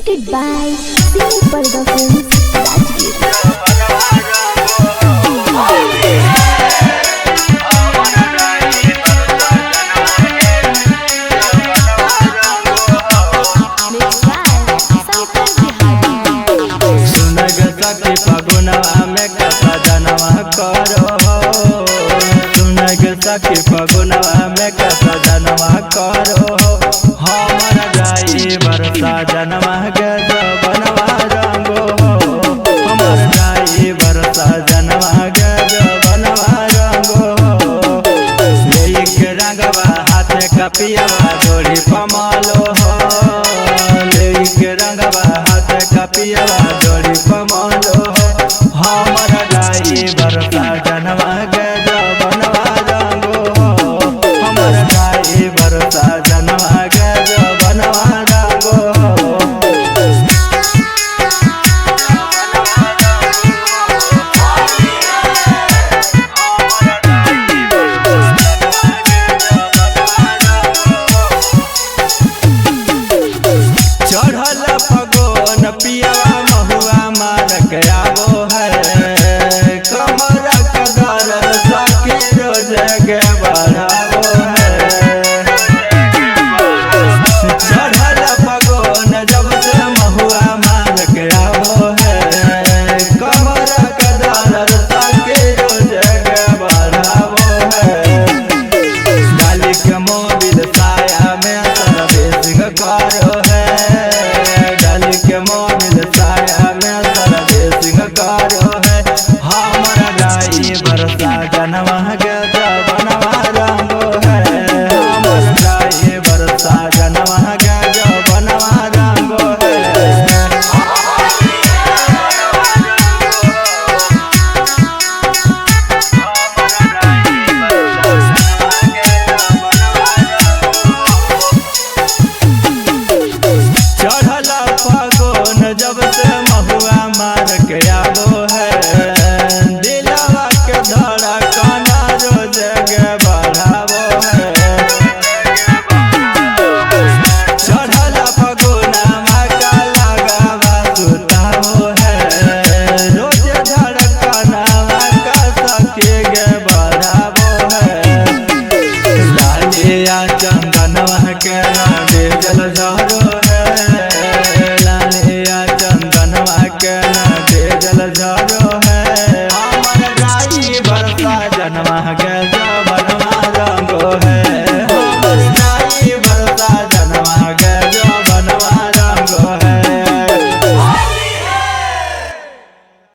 presented by Singing Parda Films, Rajgir. Mixed by Sankar Bihari. सुनग सखी फगुनवा में कथा जनवा करो सुनग सखी फगुनवा में कथा जनवा करो हमर जाई बरसा जनवा के बनवा रंगो हमर जाई बरसा जनवा के बनवा रंगो लेके रंगवा हाथ कपियावा जोड़ी पमालो लेके रंगवा हाथ कपियावा जोड़ी